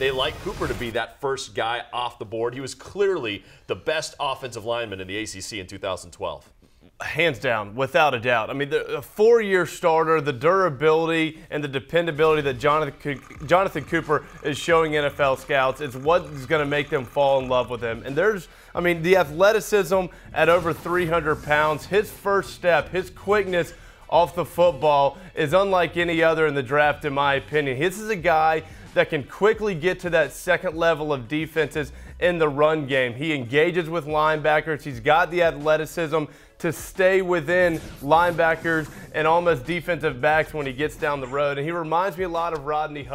they like Cooper to be that first guy off the board. He was clearly the best offensive lineman in the ACC in 2012. Hands down, without a doubt. I mean, the four-year starter, the durability and the dependability that Jonathan Cooper is showing NFL scouts is what is going to make them fall in love with him. And the athleticism at over 300 pounds, his first step, his quickness off the football is unlike any other in the draft, in my opinion. This is a guy that can quickly get to that second level of defenses in the run game. He engages with linebackers. He's got the athleticism to stay within linebackers and almost defensive backs when he gets down the road. And he reminds me a lot of RODNEY,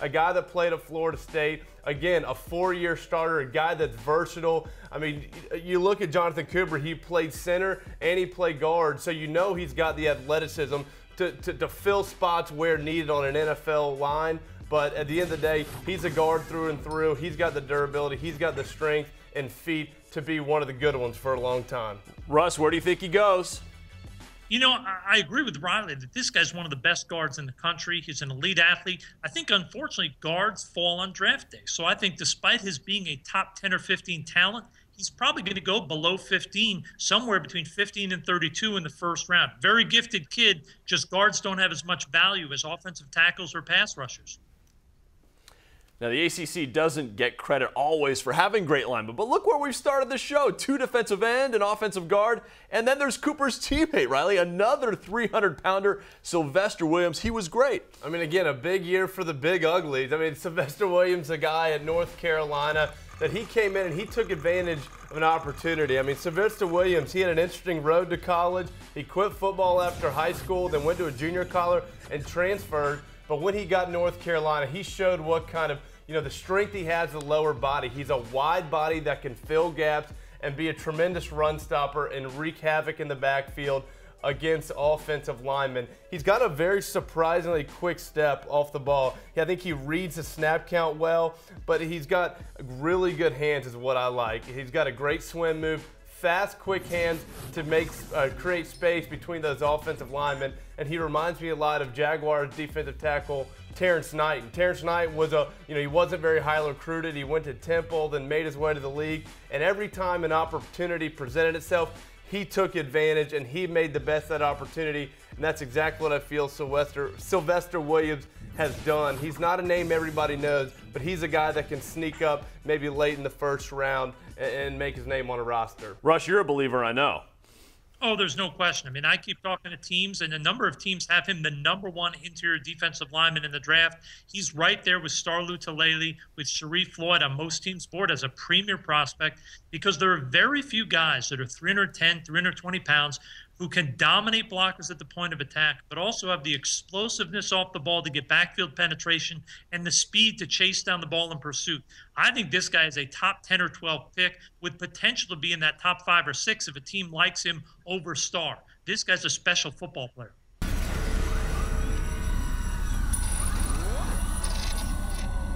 a guy that played at Florida State. Again, a four-year starter, a guy that's versatile. I mean, you look at Jonathan Cooper, he played center and he played guard, so you know he's got the athleticism to fill spots where needed on an NFL line. But at the end of the day, he's a guard through and through. He's got the durability. He's got the strength and feet to be one of the good ones for a long time. Russ, where do you think he goes? You know, I agree with Riley that this guy's one of the best guards in the country. He's an elite athlete. I think, unfortunately, guards fall on draft day. So I think despite his being a top 10 or 15 talent, he's probably going to go below 15, somewhere between 15 and 32 in the first round. Very gifted kid, just guards don't have as much value as offensive tackles or pass rushers. Now, the ACC doesn't get credit always for having great linemen, but look where we've started the show. 2 defensive end, an offensive guard, and then there's Cooper's teammate, Riley, another 300-pounder, Sylvester Williams. He was great. I mean, again, a big year for the big uglies. I mean, Sylvester Williams, a guy at North Carolina, that he came in and he took advantage of an opportunity. I mean, Sylvester Williams, he had an interesting road to college. He quit football after high school, then went to a junior college and transferred. But when he got North Carolina, he showed what kind of, the strength he has in the lower body. He's a wide body that can fill gaps and be a tremendous run stopper and wreak havoc in the backfield against offensive linemen. He's got a very surprisingly quick step off the ball. I think he reads the snap count well, but he's got really good hands is what I like. He's got a great swim move, fast, quick hands to create space between those offensive linemen, and he reminds me a lot of Jaguars defensive tackle Terrence Knighton. Terrence Knighton was he wasn't very highly recruited. He went to Temple, then made his way to the league, and every time an opportunity presented itself, he took advantage and he made the best of that opportunity, and that's exactly what I feel Sylvester Williams has done. He's not a name everybody knows, but he's a guy that can sneak up maybe late in the first round and make his name on a roster. Russ, you're a believer, I know. Oh, there's no question. I mean, I keep talking to teams, and a number of teams have him the #1 interior defensive lineman in the draft. He's right there with Starlu Talele, with Sharif Floyd on most teams' board as a premier prospect, because there are very few guys that are 310, 320 pounds who can dominate blockers at the point of attack, but also have the explosiveness off the ball to get backfield penetration and the speed to chase down the ball in pursuit. I think this guy is a top 10 or 12 pick with potential to be in that top 5 or 6 if a team likes him over star. This guy's a special football player.